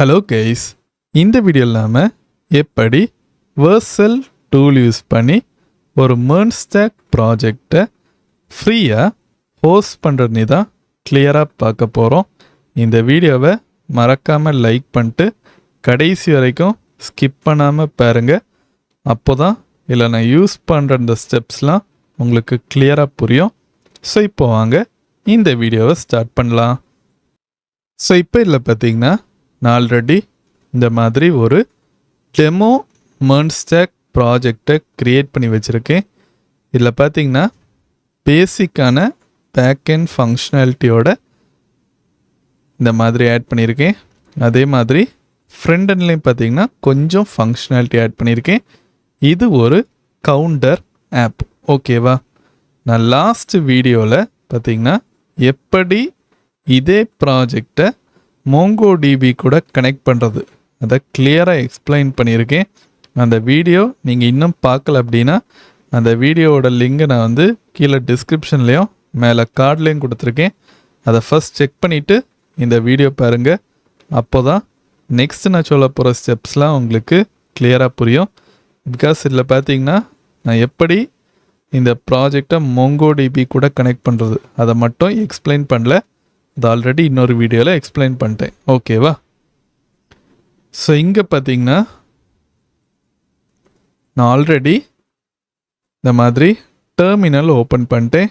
Hello guys, இந்த வீடியோவில் நாம் எப்படி வெர்சல் டூல் யூஸ் பண்ணி ஒரு MERN-Stack ப்ராஜெக்டை ஃப்ரீயாக ஹோஸ்ட் பண்ணுறதுனே தான் கிளியராக பார்க்க போகிறோம். இந்த வீடியோவை மறக்காமல் லைக் பண்ணிட்டு கடைசி வரைக்கும் ஸ்கிப் பண்ணாமல் பாருங்கள். அப்போ தான் இதில் நான் யூஸ் பண்ணுற இந்த ஸ்டெப்ஸ்லாம் உங்களுக்கு கிளியராக புரியும். ஸோ இப்போ வாங்க இந்த வீடியோவை ஸ்டார்ட் பண்ணலாம். ஸோ இப்போ இதில் பார்த்தீங்கன்னா நான் ஆல்ரெடி இந்த மாதிரி ஒரு டெமோ MERN-Stack ப்ராஜெக்டை க்ரியேட் பண்ணி வச்சுருக்கேன். இதில் பார்த்தீங்கன்னா பேசிக்கான பேக்எண்ட் ஃபங்க்ஷனாலிட்டியோட இந்த மாதிரி ஆட் பண்ணியிருக்கேன். அதே மாதிரி ஃப்ரண்ட் எண்ட்லேயும் பார்த்தீங்கன்னா கொஞ்சம் ஃபங்க்ஷனாலிட்டி ஆட் பண்ணியிருக்கேன். இது ஒரு கவுண்டர் ஆப், ஓகேவா? நான் லாஸ்ட் வீடியோவில் பார்த்தீங்கன்னா எப்படி இதே ப்ராஜெக்டை MongoDB கூட கனெக்ட் பண்ணுறது அதை கிளியராக எக்ஸ்பிளைன் பண்ணியிருக்கேன். அந்த வீடியோ நீங்கள் இன்னும் பார்க்கல அப்படின்னா அந்த வீடியோவோட லிங்கை நான் கீழே டிஸ்கிரிப்ஷன்லேயும் மேலே கார்ட்லேயும் கொடுத்துருக்கேன். அதை ஃபஸ்ட் செக் பண்ணிவிட்டு இந்த வீடியோ பாருங்கள். அப்போ தான் நெக்ஸ்ட்டு நான் சொல்ல போகிற ஸ்டெப்ஸ்லாம் உங்களுக்கு கிளியராக புரியும். பிகாஸ் இதில் பார்த்தீங்கன்னா நான் எப்படி இந்த ப்ராஜெக்டை MongoDB கூட கனெக்ட் பண்ணுறது அதை மட்டும் எக்ஸ்பிளைன் பண்ணல. அது ஆல்ரெடி இன்னொரு வீடியோவில் எக்ஸ்பிளைன் பண்ணிட்டேன், ஓகேவா? ஸோ இங்கே பார்த்தீங்கன்னா நான் ஆல்ரெடி இந்த மாதிரி டெர்மினல் ஓப்பன் பண்ணிட்டேன்.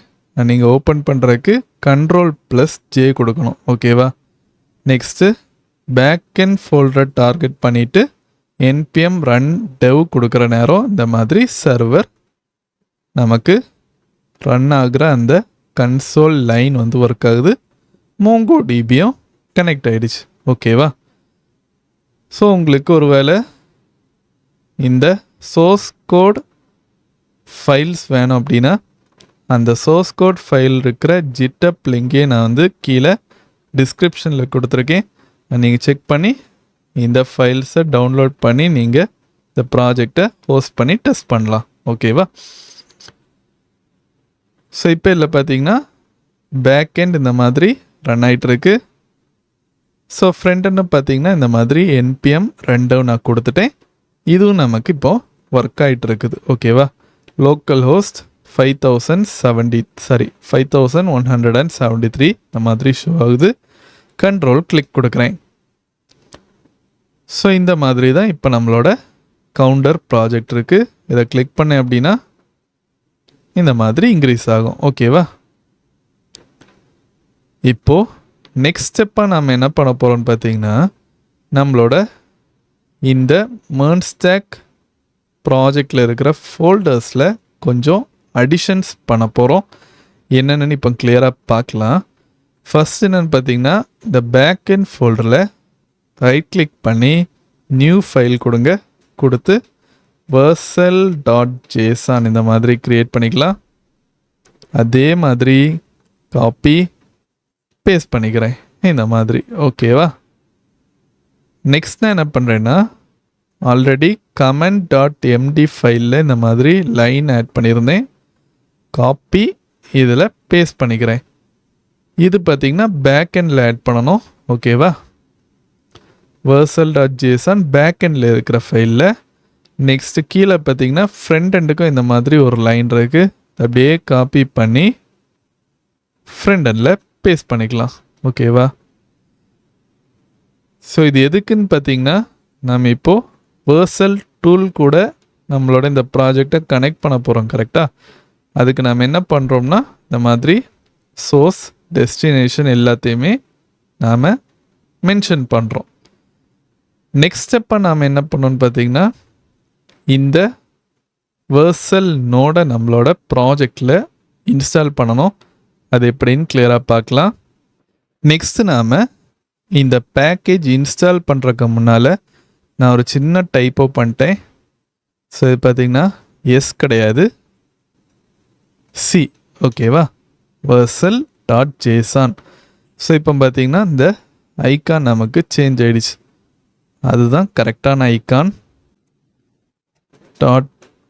நீங்கள் ஓப்பன் பண்ணுறதுக்கு Ctrl+J கொடுக்கணும், ஓகேவா? நெக்ஸ்ட்டு பேக்எண்ட் ஃபோல்டர் டார்கெட் பண்ணிவிட்டு npm run dev கொடுக்குற நேரம் இந்த மாதிரி சர்வர் நமக்கு ரன் ஆகிற அந்த கன்சோல் லைன் ஒர்க் ஆகுது. MongoDBயும் கனெக்ட் ஆகிடுச்சு, ஓகேவா? ஸோ உங்களுக்கு ஒரு வேளை இந்த சோர்ஸ் கோட் ஃபைல்ஸ் வேணும் அப்படின்னா அந்த சோர்ஸ் கோட் ஃபைல் இருக்கிற ஜிட்டப் லிங்கே நான் கீழே டிஸ்கிரிப்ஷனில் கொடுத்துருக்கேன். நீங்கள் செக் பண்ணி இந்த ஃபைல்ஸை டவுன்லோட் பண்ணி நீங்கள் இந்த ப்ராஜெக்டை ஹோஸ்ட் பண்ணி டெஸ்ட் பண்ணலாம், ஓகேவா? ஸோ இப்போ இதில் பார்த்தீங்கன்னா பேக்எண்ட் இந்த மாதிரி ரன் ஆகிட்டுருக்கு. ஸோ ஃப்ரண்ட்-எண்டு பார்த்தீங்கன்னா இந்த மாதிரி npm run dev நான் கொடுத்துட்டேன். இதுவும் நமக்கு இப்போது ஒர்க் ஆகிட்டு இருக்குது, ஓகேவா? லோக்கல் ஹோஸ்ட் 5173 இந்த மாதிரி ஷோ ஆகுது. கண்ட்ரோல் கிளிக் கொடுக்குறேன். ஸோ இந்த மாதிரி தான் இப்போ நம்மளோட கவுண்டர் ப்ராஜெக்ட் இருக்குது. இதை கிளிக் பண்ணேன் அப்படின்னா இந்த மாதிரி இன்க்ரீஸ் ஆகும், ஓகேவா? இப்போது நெக்ஸ்ட் ஸ்டெப்பாக நாம் என்ன பண்ண போகிறோம்னு பார்த்தீங்கன்னா நம்மளோட இந்த MERN-Stack ப்ராஜெக்டில் இருக்கிற ஃபோல்டர்ஸில் கொஞ்சம் அடிஷன்ஸ் பண்ண போகிறோம். என்னென்னு இப்போ கிளியராக பார்க்கலாம். ஃபஸ்ட் என்னென்னு பார்த்தீங்கன்னா இந்த பேக்எண்ட் ஃபோல்டரில் ரைட் கிளிக் பண்ணி நியூ ஃபைல் கொடுத்து versal.json இந்த மாதிரி க்ரியேட் பண்ணிக்கலாம். அதே மாதிரி காப்பி பேஸ்ட் பண்ணிக்கிறேன் இந்த மாதிரி, ஓகேவா? நெக்ஸ்ட் நான் என்ன பண்ணுறேன்னா ஆல்ரெடி comment.md ஃபைலில் இந்த மாதிரி லைன் ஆட் பண்ணியிருந்தேன். காப்பி இதில் பேஸ்ட் பண்ணிக்கிறேன். இது பார்த்திங்கன்னா பேக்எண்டில் ஆட் பண்ணணும், ஓகேவா? versal.json பேக்எண்டில் இருக்கிற ஃபைலில். நெக்ஸ்ட்டு கீழே பார்த்தீங்கன்னா ஃப்ரண்ட் எண்டுக்கும் இந்த மாதிரி ஒரு லைன் இருக்குது. அப்படியே காப்பி பண்ணி ஃப்ரண்ட் எண்டில் பேஸ்ட் பண்ணிக்கலாம், ஓகேவா? ஸோ இது எதுக்குன்னு பார்த்தீங்கன்னா நம்ம இப்போது வெர்சல் டூல் கூட நம்மளோட இந்த ப்ராஜெக்டை கனெக்ட் பண்ண போகிறோம், கரெக்டாக? அதுக்கு நம்ம என்ன பண்ணுறோம்னா இந்த மாதிரி சோர்ஸ் டெஸ்டினேஷன் எல்லாத்தையுமே நாம் மென்ஷன் பண்ணுறோம். நெக்ஸ்ட் ஸ்டெப்பாக நாம் என்ன பண்ணோன்னு பார்த்தீங்கன்னா இந்த வெர்சல் நோடை நம்மளோட ப்ராஜெக்டில் இன்ஸ்டால் பண்ணணும். அது எப்படின்னு கிளியராக பார்க்கலாம். நெக்ஸ்ட்டு நாம் இந்த பேக்கேஜ் இன்ஸ்டால் பண்ணுறதுக்கு முன்னால் நான் ஒரு சின்ன டைப்போ பண்ணிட்டேன். ஸோ இது பார்த்திங்கன்னா எஸ் கிடையாது, சி, ஓகேவா? versal.json. ஸோ இப்போ பார்த்திங்கன்னா இந்த ஐக்கான் நமக்கு சேஞ்ச் ஆகிடுச்சு. அதுதான் கரெக்டான ஐக்கான்.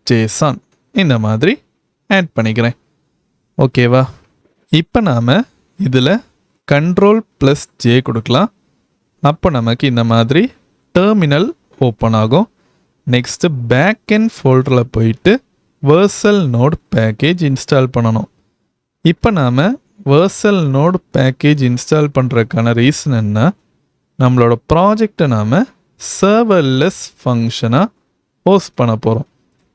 .json இந்த மாதிரி ஆட் பண்ணிக்கிறேன், ஓகேவா? இப்போ நாம் இதில் Ctrl+J கொடுக்கலாம். அப்போ நமக்கு இந்த மாதிரி டெர்மினல் ஓப்பன் ஆகும். நெக்ஸ்ட்டு பேக் அண்ட் ஃபோல்டரில் போயிட்டு வெர்சல் நோட் பேக்கேஜ் இன்ஸ்டால் பண்ணணும். இப்போ நாம் வெர்சல் நோட் பேக்கேஜ் இன்ஸ்டால் பண்ணுறதுக்கான ரீசன் என்ன, நம்மளோட ப்ராஜெக்டை நாம் சர்வர்லெஸ் ஃபங்க்ஷனாக ஹோஸ்ட் பண்ண போகிறோம்.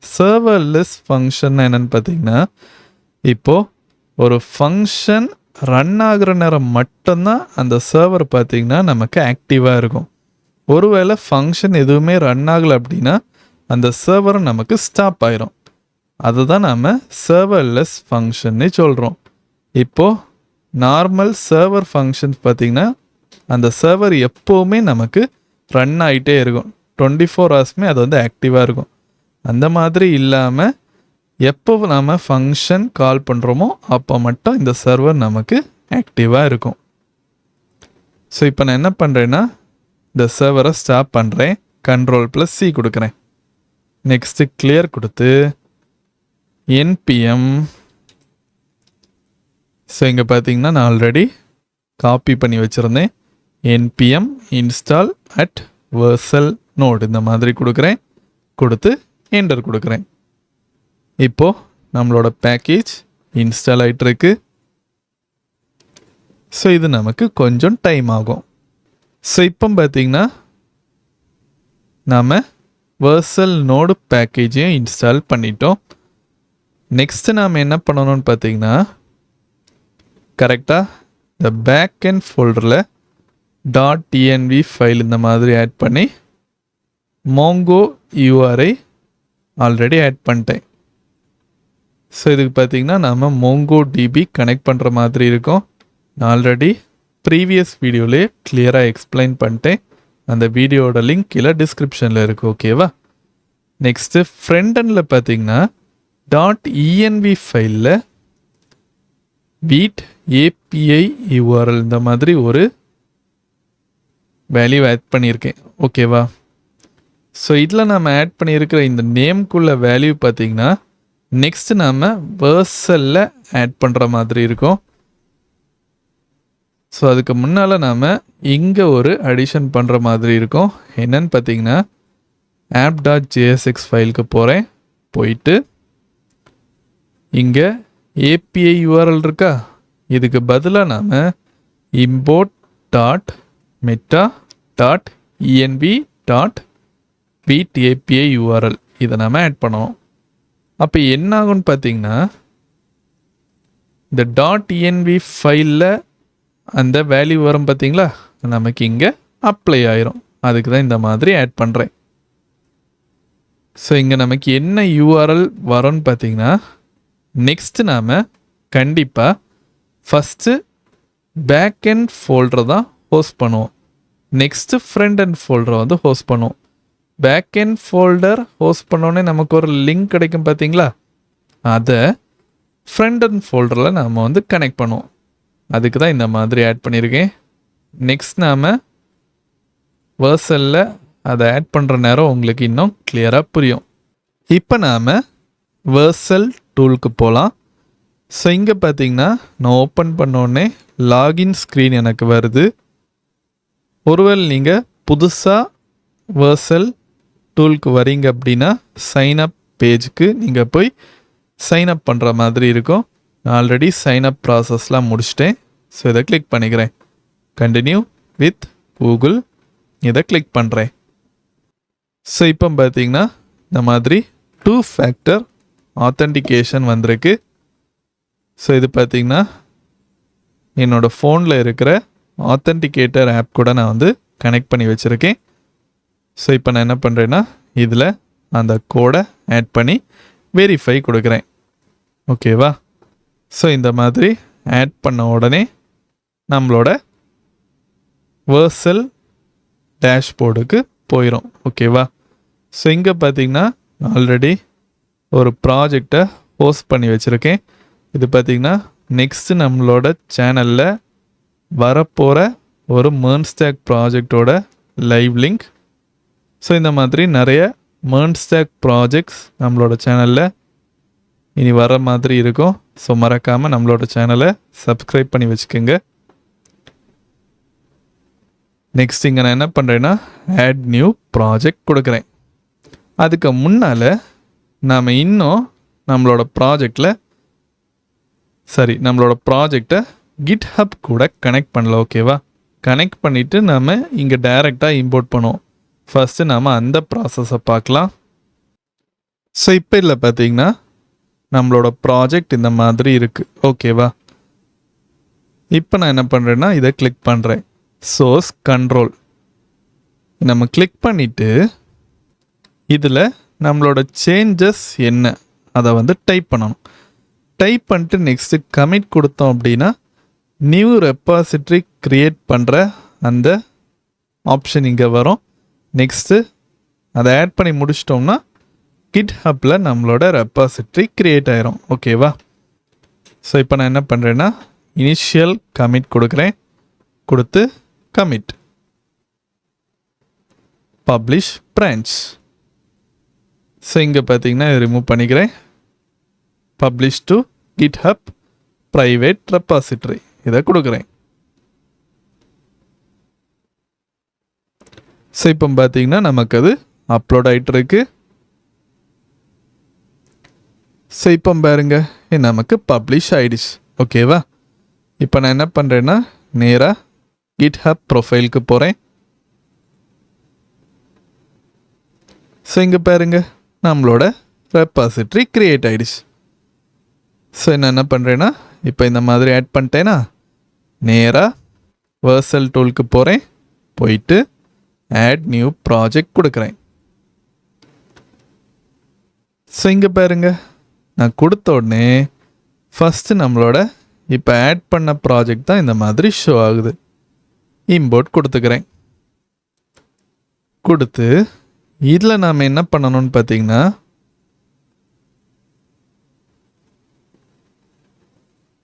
சர்வர்லெஸ் ஃபங்க்ஷன் என்னென்னு பார்த்தீங்கன்னா, இப்போது ஒரு ஃபங்க்ஷன் ரன் ஆகிற நேரம் மட்டும்தான் அந்த சர்வர் பார்த்திங்கன்னா நமக்கு ஆக்டிவாக இருக்கும். ஒருவேளை ஃபங்க்ஷன் எதுவுமே ரன் ஆகலை அப்படின்னா அந்த சர்வர் நமக்கு ஸ்டாப் ஆயிரும். அதுதான் நாம் சர்வர்லெஸ் ஃபங்க்ஷன்னு சொல்கிறோம். இப்போது நார்மல் சர்வர் ஃபங்க்ஷன்ஸ் பார்த்திங்கன்னா அந்த சர்வர் எப்போவுமே நமக்கு ரன் ஆகிட்டே இருக்கும். 24 ஹவர்ஸுமே அது வந்து ஆக்டிவாக இருக்கும். அந்த மாதிரி இல்லாமல் எப்போ நாம் ஃபங்க்ஷன் கால் பண்ணுறோமோ அப்போ மட்டும் இந்த சர்வர் நமக்கு ஆக்டிவாக இருக்கும். ஸோ இப்போ நான் என்ன பண்ணுறேன்னா இந்த சர்வரை ஸ்டாப் பண்ணுறேன். Ctrl+C கொடுக்குறேன். நெக்ஸ்ட்டு கிளியர் கொடுத்து npm. ஸோ இங்கே பார்த்தீங்கன்னா நான் ஆல்ரெடி காப்பி பண்ணி வச்சுருந்தேன். npm install at versal node இந்த மாதிரி கொடுக்குறேன். கொடுத்து என்டர் கொடுக்குறேன். இப்போது நம்மளோட பேக்கேஜ் இன்ஸ்டால் ஆகிட்டுருக்கு. ஸோ இது நமக்கு கொஞ்சம் டைம் ஆகும். ஸோ இப்போ பார்த்திங்கன்னா நாம் வெர்சல் நோடு பேக்கேஜையும் இன்ஸ்டால் பண்ணிட்டோம். நெக்ஸ்ட்டு நாம் என்ன பண்ணணும்னு பார்த்திங்கன்னா, கரெக்டாக இந்த பேக் அண்ட் ஃபோல்டரில் .env ஃபைல் இந்த மாதிரி ஆட் பண்ணி Mongo URI ஆல்ரெடி ஆட் பண்ணிட்டேன். ஸோ இதுக்கு பார்த்திங்கன்னா நாம் MongoDB கனெக்ட் பண்ணுற மாதிரி இருக்கும். நான் ஆல்ரெடி ப்ரீவியஸ் வீடியோவிலே கிளியராக எக்ஸ்பிளைன் பண்ணிட்டேன். அந்த வீடியோட லிங்க் கீழே டிஸ்கிரிப்ஷனில் இருக்குது. ஓகேவா? நெக்ஸ்ட்டு ஃப்ரண்ட் எண்டில் பார்த்திங்கன்னா .env ஃபைலில் வீட் API URL இந்த மாதிரி ஒரு வேல்யூ ஆட் பண்ணியிருக்கேன். ஓகேவா? ஸோ இதில் நம்ம ஆட் பண்ணியிருக்கிற இந்த நேம்குள்ள வேல்யூ பார்த்திங்கன்னா நெக்ஸ்ட்டு நாம் வெர்சலில் ஆட் பண்ணுற மாதிரி இருக்கும். ஸோ அதுக்கு முன்னால் நாம் இங்கே ஒரு அடிஷன் பண்ணுற மாதிரி இருக்கும். என்னன்னு பார்த்தீங்கன்னா app.jsx ஃபைலுக்கு போகிறேன். போயிட்டு இங்கே API URL இருக்கா, இதுக்கு பதிலாக நாம் import.meta.env.beat API URL இதை நாம் ஆட் பண்ணுவோம். அப்போ என்ன ஆகும்னு பார்த்தீங்கன்னா இந்த .env ஃபைலில் அந்த வேல்யூ வரும் பார்த்தீங்களா, நமக்கு இங்கே அப்ளை ஆயிரும். அதுக்கு தான் இந்த மாதிரி ஆட் பண்ணுறேன். ஸோ இங்கே நமக்கு என்ன URL வரும்னு பார்த்தீங்கன்னா, நெக்ஸ்ட்டு நாம் கண்டிப்பாக ஃபஸ்ட்டு பேக் அண்ட் ஃபோல்டரை தான் ஹோஸ்ட் பண்ணுவோம். நெக்ஸ்ட்டு ஃப்ரண்ட் அண்ட் ஃபோல்டரை வந்து ஹோஸ்ட் பண்ணுவோம். பேக் அண்ட் ஃபோல்டர் ஹோஸ்ட் பண்ணோன்னே நமக்கு ஒரு லிங்க் கிடைக்கும் பார்த்தீங்களா, அதை ஃப்ரண்ட் அண்ட் ஃபோல்டரில் நாம் வந்து கனெக்ட் பண்ணுவோம். அதுக்கு தான் இந்த மாதிரி ஆட் பண்ணியிருக்கேன். நெக்ஸ்ட் நாம் வெர்சலில் அதை ஆட் பண்ணுற நேரம் உங்களுக்கு இன்னும் கிளியராக புரியும். இப்போ நாம் வெர்சல் டூலுக்கு போகலாம். ஸோ இங்கே பார்த்தீங்கன்னா நான் ஓப்பன் பண்ணோடனே லாகின் ஸ்க்ரீன் எனக்கு வருது. ஒருவேளை நீங்கள் புதுசாக வெர்சல் டூலுக்கு வரீங்க அப்படின்னா சைன்அப் பேஜுக்கு நீங்கள் போய் சைன்அப் பண்ணுற மாதிரி இருக்கும். நான் ஆல்ரெடி சைன்அப் ப்ராசஸ்லாம் முடிச்சிட்டேன். ஸோ இதை கிளிக் பண்ணிக்கிறேன். கண்டினியூ வித் கூகுள் இதை கிளிக் பண்ணுறேன். ஸோ இப்போ பார்த்தீங்கன்னா இந்த மாதிரி 2 ஃபேக்டர் ஆத்தென்டிகேஷன் வந்திருக்கு. ஸோ இது பார்த்தீங்கன்னா என்னோடய ஃபோனில் இருக்கிற ஆத்தென்டிகேட்டர் ஆப் கூட நான் வந்து கனெக்ட் பண்ணி வச்சுருக்கேன். ஸோ இப்போ நான் என்ன பண்ணுறேன்னா இதில் அந்த கோடை ஆட் பண்ணி வெரிஃபை கொடுக்குறேன். ஓகேவா? ஸோ இந்த மாதிரி ஆட் பண்ண உடனே நம்மளோட வெர்சல் டேஷ்போர்டுக்கு போயிடும். ஓகேவா? ஸோ இங்கே பார்த்தீங்கன்னா ஆல்ரெடி ஒரு ப்ராஜெக்டை ஹோஸ்ட் பண்ணி வச்சுருக்கேன். இது பார்த்திங்கன்னா நெக்ஸ்ட்டு நம்மளோட சேனலில் வரப்போகிற ஒரு MERN-Stack ப்ராஜெக்டோட லைவ் லிங்க். ஸோ இந்த மாதிரி நிறைய MERN-Stack ப்ராஜெக்ட்ஸ் நம்மளோட சேனலில் இனி வர மாதிரி இருக்கும். ஸோ மறக்காமல் நம்மளோட சேனலை சப்ஸ்கிரைப் பண்ணி வச்சுக்கோங்க. நெக்ஸ்ட் இங்கே நான் என்ன பண்ணுறேன்னா ஆட் நியூ ப்ராஜெக்ட் கொடுக்குறேன். அதுக்கு முன்னால் நாம் இன்னும் நம்மளோட ப்ராஜெக்டை கிட்ஹப் கூட கனெக்ட் பண்ணல. ஓகேவா? கனெக்ட் பண்ணிவிட்டு நாம் இங்கே டைரெக்டாக இம்போர்ட் பண்ணுவோம். ஃபஸ்ட்டு நாம் அந்த ப்ராசஸை பார்க்கலாம். ஸோ இப்போ இதில் பார்த்தீங்கன்னா நம்மளோட ப்ராஜெக்ட் இந்த மாதிரி இருக்குது. ஓகேவா? இப்போ நான் என்ன பண்ணுறேன்னா இதை கிளிக் பண்ணுறேன். சோர்ஸ் கண்ட்ரோல் நம்ம கிளிக் பண்ணிவிட்டு இதில் நம்மளோட சேஞ்சஸ் என்ன அதை டைப் பண்ணணும். டைப் பண்ணிட்டு நெக்ஸ்ட்டு கமிட் கொடுத்தோம் அப்படின்னா நியூ ரெப்பாசிட்ரி க்ரியேட் பண்ணுற அந்த ஆப்ஷன் இங்கே வரும். நெக்ஸ்ட்டு அதை ஆட் பண்ணி முடிச்சிட்டோம்னா கிட்ஹப்பில் நம்மளோட ரெப்பாசிட்ரி க்ரியேட் ஆயிரும். ஓகேவா? ஸோ இப்போ நான் என்ன பண்ணுறேன்னா இனிஷியல் கமிட் கொடுக்குறேன். கொடுத்து கமிட் பப்ளிஷ் பிரான்ச். ஸோ இங்கே பார்த்தீங்கன்னா ரிமூவ் பண்ணிக்கிறேன். Publish to GitHub private repository இதை கொடுக்குறேன். ஸோ இப்போ பார்த்தீங்கன்னா நமக்கு அது அப்லோட் ஆகிட்டு இருக்கு. ஸோ இப்போ பாருங்க நமக்கு பப்ளிஷ் ஆயிடுச்சு. ஓகேவா? இப்போ நான் என்ன பண்ணுறேன்னா நேராக GitHub ப்ரொஃபைலுக்கு போகிறேன். ஸோ இங்கே பாருங்க நம்மளோட ரெப்பாசிட்ரி க்ரியேட் ஆகிடுச்சு. ஸோ என்ன பண்ணுறேன்னா இப்போ இந்த மாதிரி ஆட் பண்ணிட்டேன்னா நேராக வெர்சல் டூலுக்கு போகிறேன். போயிட்டு ஆட் நியூ ப்ராஜெக்ட் கொடுக்குறேன். ஸோ இங்கே பாருங்க நான் கொடுத்த உடனே ஃபஸ்ட்டு நம்மளோட இப்போ ஆட் பண்ண ப்ராஜெக்ட் தான் இந்த மாதிரி ஷோ ஆகுது. இம்போர்ட் கொடுத்துக்கிறேன். கொடுத்து இதில் நாம் என்ன பண்ணணும்னு பார்த்தீங்கன்னா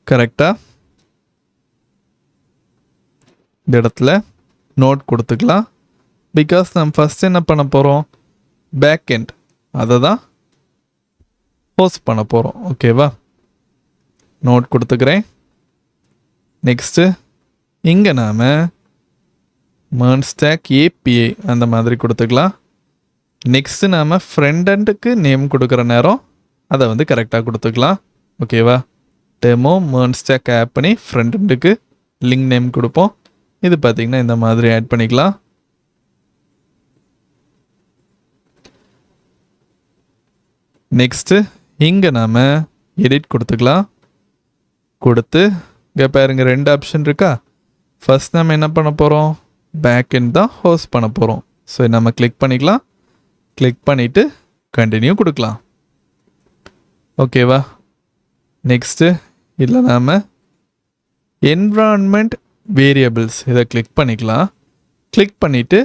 கரெக்டாக இந்த இடத்துல நோட் கொடுத்துக்கலாம். பிகாஸ் நம்ம ஃபஸ்ட் என்ன பண்ண போகிறோம் பேக் எண்ட் அதை தான் போஸ்ட் பண்ண போகிறோம். ஓகேவா? நோட் கொடுத்துக்கிறேன். நெக்ஸ்ட்டு இங்கே நாம் MERN stack API அந்த மாதிரி கொடுத்துக்கலாம். நெக்ஸ்ட்டு நாம் ஃப்ரண்ட் எண்டுக்கு நேம் கொடுக்குற நேரம் அதை கரெக்டாக கொடுத்துக்கலாம். ஓகேவா? டெமோ MERN stack ஆட் பண்ணி ஃப்ரண்ட் எண்டுக்கு லிங்க் நேம் கொடுப்போம். இது பார்த்திங்கன்னா இந்த மாதிரி ஆட் பண்ணிக்கலாம். நெக்ஸ்ட்டு இங்கே நாம் எடிட் கொடுத்துக்கலாம். கொடுத்து இங்கே பாருங்க 2 ஆப்ஷன் இருக்கா. ஃபர்ஸ்ட் நம்ம என்ன பண்ண போகிறோம் பேக் எண்ட் தான் ஹோஸ்ட் பண்ண போகிறோம். ஸோ நம்ம கிளிக் பண்ணிக்கலாம். கிளிக் பண்ணிவிட்டு கண்டினியூ கொடுக்கலாம். ஓகேவா? நெக்ஸ்ட்டு இதில் நாம் என்விரான்மெண்ட் வேரியபிள்ஸ் இதை கிளிக் பண்ணிக்கலாம். கிளிக் பண்ணிவிட்டு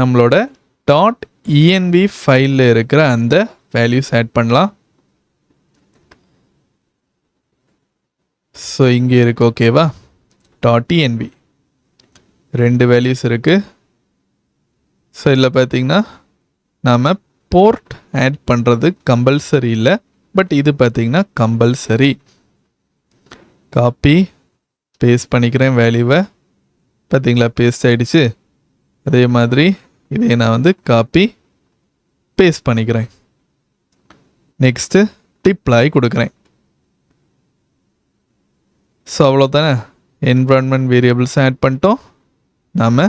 நம்மளோட .env ஃபைலில் இருக்கிற அந்த வேல்யூஸ் ஆட் பண்ணலாம். ஸோ இங்கே இருக்குது. ஓகேவா? .env 2 வேல்யூஸ் இருக்குது. ஸோ இதில் பார்த்திங்கன்னா நாம் போர்ட் ஆட் பண்ணுறது கம்பல்சரி இல்லை. பட் இது பார்த்திங்கன்னா கம்பல்சரி. காப்பி பேஸ்ட் பண்ணிக்கிறேன் வேல்யூவை. பார்த்திங்களா பேஸ்ட் ஆகிடுச்சு. அதே மாதிரி இதை நான் காப்பி பேஸ்ட் பண்ணிக்கிறேன். நெக்ஸ்ட்டு டிப்ளாய் கொடுக்குறேன். ஸோ அவ்வளோதானே என்விரான்மெண்ட் வேரியபிள்ஸ் ஆட் பண்ணிட்டோம். நாம்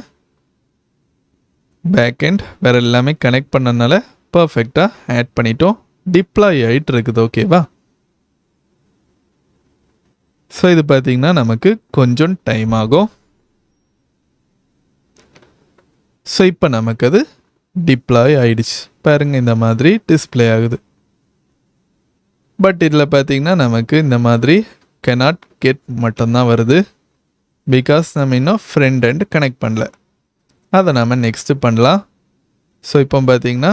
பேக்எண்ட் வேறு எல்லாமே கனெக்ட் பண்ணனால பர்ஃபெக்டாக ஆட் பண்ணிட்டோம். டிப்ளாய் ஆகிட்டு இருக்குது. ஓகேவா? ஸோ இது பார்த்திங்கன்னா நமக்கு கொஞ்சம் டைம் ஆகும். ஸோ இப்போ நமக்கு அது டிப்ளாய் ஆகிடுச்சு. பாருங்கள் இந்த மாதிரி டிஸ்பிளே ஆகுது. பட் இதில் பார்த்திங்கன்னா நமக்கு இந்த மாதிரி cannot get மட்டும்தான் வருது. பிகாஸ் நம்ம இன்னும் ஃப்ரண்ட் எண்ட் கனெக்ட் பண்ணல. அதை நம்ம நெக்ஸ்ட்டு பண்ணலாம். ஸோ இப்போ பார்த்திங்கன்னா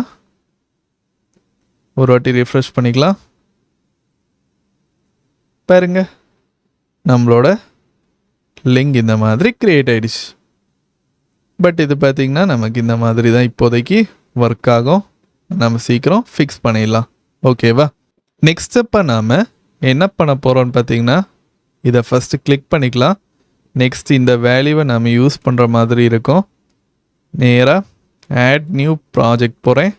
ஒரு வாட்டி ரிஃப்ரெஷ் பண்ணிக்கலாம். பாருங்க நம்மளோட லிங்க் இந்த மாதிரி க்ரியேட் ஆகிடுச்சு. பட் இது பார்த்திங்கன்னா நமக்கு இந்த மாதிரி தான் இப்போதைக்கு ஒர்க் ஆகும். நம்ம சீக்கிரம் ஃபிக்ஸ் பண்ணிடலாம். ஓகேவா? நெக்ஸ்ட் ஸ்டெப்பாக நாம் என்ன பண்ண போகிறோம்னு பார்த்திங்கன்னா இதை ஃபஸ்ட்டு கிளிக் பண்ணிக்கலாம். நெக்ஸ்ட் இந்த வேல்யூவை நம்ம யூஸ் பண்ணுற மாதிரி இருக்கும். நேராக ஆட் நியூ ப்ராஜெக்ட் போகிறேன்.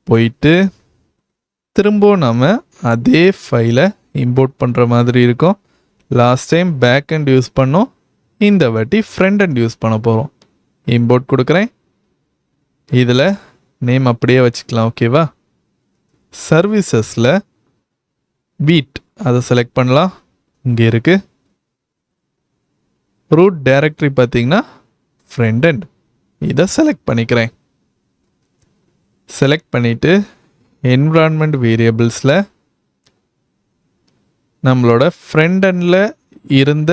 போயிட்டு திரும்பவும் நம்ம அதே ஃபைலை இம்போர்ட் பண்ணுற மாதிரி இருக்கும். Last time back end use பண்ணோம், இந்த வாட்டி ஃப்ரண்ட் எண்ட் யூஸ் பண்ண போகிறோம். இம்போர்ட் கொடுக்குறேன். இதில் நேம் அப்படியே வச்சுக்கலாம். ஓகேவா? சர்வீசஸில் பீட் அதை செலக்ட் பண்ணலாம். இங்கே இருக்குது. ரூட் டைரக்டரி பார்த்தீங்கன்னா ஃப்ரண்ட் எண்ட், இதை செலக்ட் பண்ணிக்கிறேன். செலக்ட் பண்ணிவிட்டு என்விரான்மெண்ட் வேரியபிள்ஸில் நம்மளோட ஃப்ரண்ட் எண்டில் இருந்த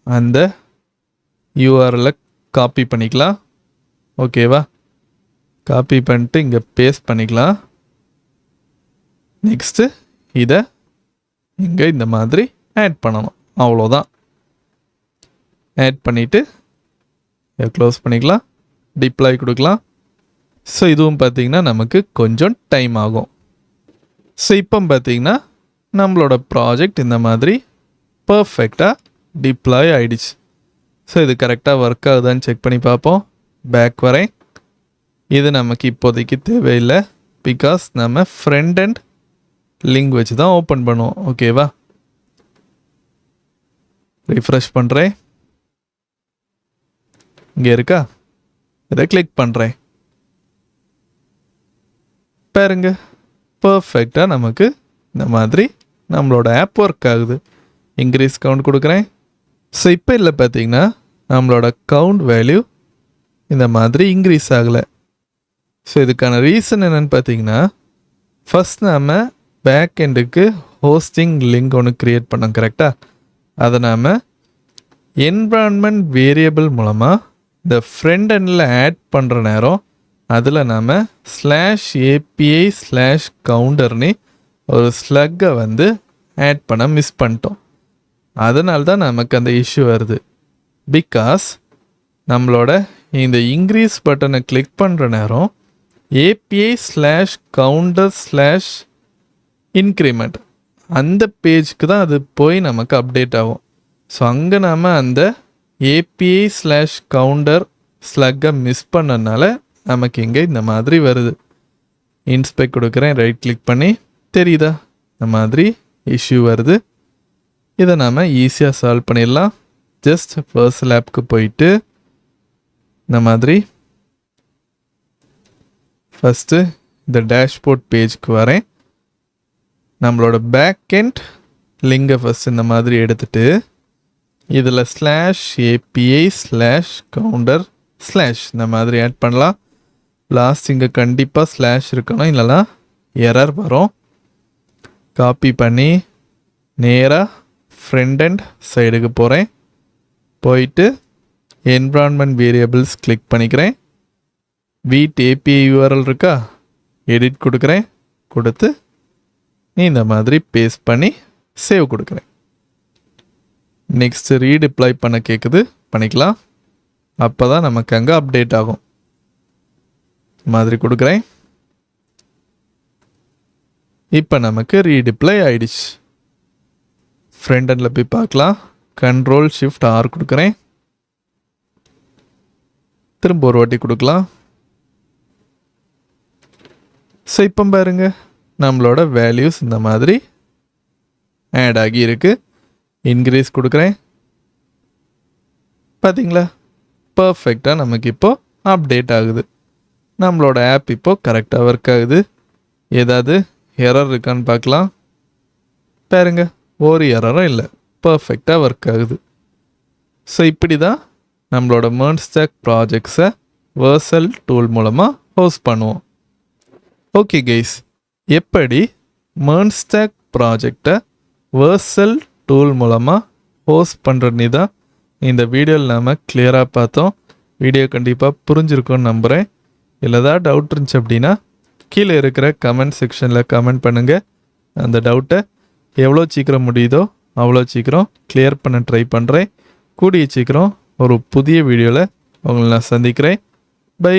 அந்த யூஆர்எல்லை காப்பி பண்ணிக்கலாம். ஓகேவா? காப்பி பண்ணிட்டு இங்கே பேஸ்ட் பண்ணிக்கலாம். நெக்ஸ்ட்டு இதை இங்கே இந்த மாதிரி ஆட் பண்ணணும். அவ்வளோதான். ஆட் பண்ணிவிட்டு க்ளோஸ் பண்ணிக்கலாம். டிப்ளாய் கொடுக்கலாம். ஸோ இதுவும் பார்த்திங்கன்னா நமக்கு கொஞ்சம் டைம் ஆகும். ஸோ இப்போ பார்த்திங்கன்னா நம்மளோட ப்ராஜெக்ட் இந்த மாதிரி பர்ஃபெக்டாக டிப்ளாய் ஆகிடுச்சு. ஸோ இது கரெக்டாக ஒர்க் ஆகுதான்னு செக் பண்ணி பார்ப்போம். பேக் வரேன். இது நமக்கு இப்போதைக்கு தேவையில்லை, பிகாஸ் நம்ம ஃப்ரண்ட் அண்ட் லிங்க் வச்சு தான் ஓப்பன் பண்ணுவோம். ஓகேவா? ரிஃப்ரெஷ் பண்ணுறேன். இங்கே இருக்கா? இதை கிளிக் பண்ணுறேன். பாருங்க, பர்ஃபெக்டாக நமக்கு இந்த மாதிரி நம்மளோட ஆப் ஒர்க் ஆகுது. இன்க்ரீஸ் கவுண்ட் கொடுக்குறேன். ஸோ இப்போ இல்லை பார்த்தீங்கன்னா நம்மளோட கவுண்ட் வேல்யூ இந்த மாதிரி இன்க்ரீஸ் ஆகலை. ஸோ இதுக்கான ரீசன் என்னென்னு பார்த்தீங்கன்னா, ஃபஸ்ட் நாம் பேக் எண்டுக்கு ஹோஸ்டிங் லிங்க் ஒன்று க்ரியேட் பண்ணோம். கரெக்டாக? அதை நாம் என்விரான்மெண்ட் வேரியபிள் மூலமாக இந்த ஃப்ரண்ட் எண்டில் ஆட் பண்ணுற நேரம் அதில் நாம் /API/counterன்னு ஒரு ஸ்லக்கை வந்து ஆட் பண்ண மிஸ் பண்ணிட்டோம். அதனால தான் நமக்கு அந்த இஷ்யூ வருது. பிகாஸ் நம்மளோட இந்த இன்க்ரீஸ் பட்டனை கிளிக் பண்ணுற நேரம் API/counter/increment அந்த பேஜுக்கு தான் அது போய் நமக்கு அப்டேட் ஆகும். ஸோ அங்கே நாம் அந்த API/counter ஸ்லக்கை மிஸ் பண்ணனால நமக்கு இங்கே இந்த மாதிரி வருது. இன்ஸ்பெக்ட் கொடுக்குறேன். ரைட் கிளிக் பண்ணி தெரியுதா இந்த மாதிரி இஷ்யூ வருது. இதை நாம் ஈஸியாக சால்வ் பண்ணிடலாம். ஜஸ்ட் பர்சனல் ஆப்க்கு போயிட்டு இந்த மாதிரி ஃபஸ்ட்டு இந்த டேஷ்போர்ட் பேஜ்க்கு வரேன். நம்மளோட பேக் எண்ட் லிங்கை ஃபஸ்ட் இந்த மாதிரி எடுத்துகிட்டு இதில் /API/counter/ இந்த மாதிரி ஆட் பண்ணலாம். லாஸ்ட் இங்கே கண்டிப்பாக ஸ்லாஷ் இருக்கணும், இல்லைனா எரர் வரும். காப்பி பண்ணி நேராக ஃப்ரண்ட் அண்ட் சைடுக்கு போகிறேன். போயிட்டு என்விரான்மெண்ட் வேரியபிள்ஸ் கிளிக் பண்ணிக்கிறேன். வீட் API URL இருக்கா? எடிட் கொடுக்குறேன். கொடுத்து இந்த மாதிரி பேஸ்ட் பண்ணி சேவ் கொடுக்குறேன். நெக்ஸ்ட்டு ரீடிப்ளாய் பண்ண கேட்குது, பண்ணிக்கலாம். அப்போ தான் நமக்கு அங்கே அப்டேட் ஆகும். மாதிரி கொடுக்குறேன். இப்போ நமக்கு ரீடிப்ளை ஆயிடுச்சு. ஃப்ரண்ட் எண்டில் போய் பார்க்கலாம். Ctrl+Shift+R கொடுக்குறேன். திரும்ப ஒரு வாட்டி கொடுக்கலாம். ஸோ இப்போ பாருங்க, நம்மளோட வேல்யூஸ் இந்த மாதிரி ஆட் ஆகி இருக்கு. இன்க்ரீஸ் கொடுக்குறேன். பார்த்தீங்களா? பர்ஃபெக்டாக நமக்கு இப்போது அப்டேட் ஆகுது. நம்மளோட ஆப் இப்போது கரெக்டாக ஒர்க் ஆகுது. ஏதாவது எரர் இருக்கான்னு பார்க்கலாம். பாருங்க, ஒரு எரரும் இல்லை, பர்ஃபெக்டாக ஒர்க் ஆகுது. ஸோ இப்படி தான் நம்மளோட MERN-Stack ப்ராஜெக்ட்ஸை வெர்சல் டூல் மூலமாக ஹோஸ்ட் பண்ணுவோம். ஓகே கைஸ், எப்படி MERN-Stack ப்ராஜெக்டை வெர்சல் டூல் மூலமாக ஹோஸ்ட் பண்ணுறதுன்னு தான் இந்த வீடியோவில் நாம் கிளியராக பார்த்தோம். வீடியோ கண்டிப்பாக புரிஞ்சிருக்கும்னு நம்புகிறேன். இல்லை ஏதாவது டவுட் இருந்துச்சு அப்படின்னா கீழே இருக்கிற கமெண்ட் செக்ஷனில் கமெண்ட் பண்ணுங்கள். அந்த டவுட்டை எவ்வளோ சீக்கிரம் முடியுதோ அவ்வளோ சீக்கிரம் கிளியர் பண்ண ட்ரை பண்ணுறேன். கூடிய சீக்கிரம் ஒரு புதிய வீடியோவில் உங்களை நான் சந்திக்கிறேன். பை.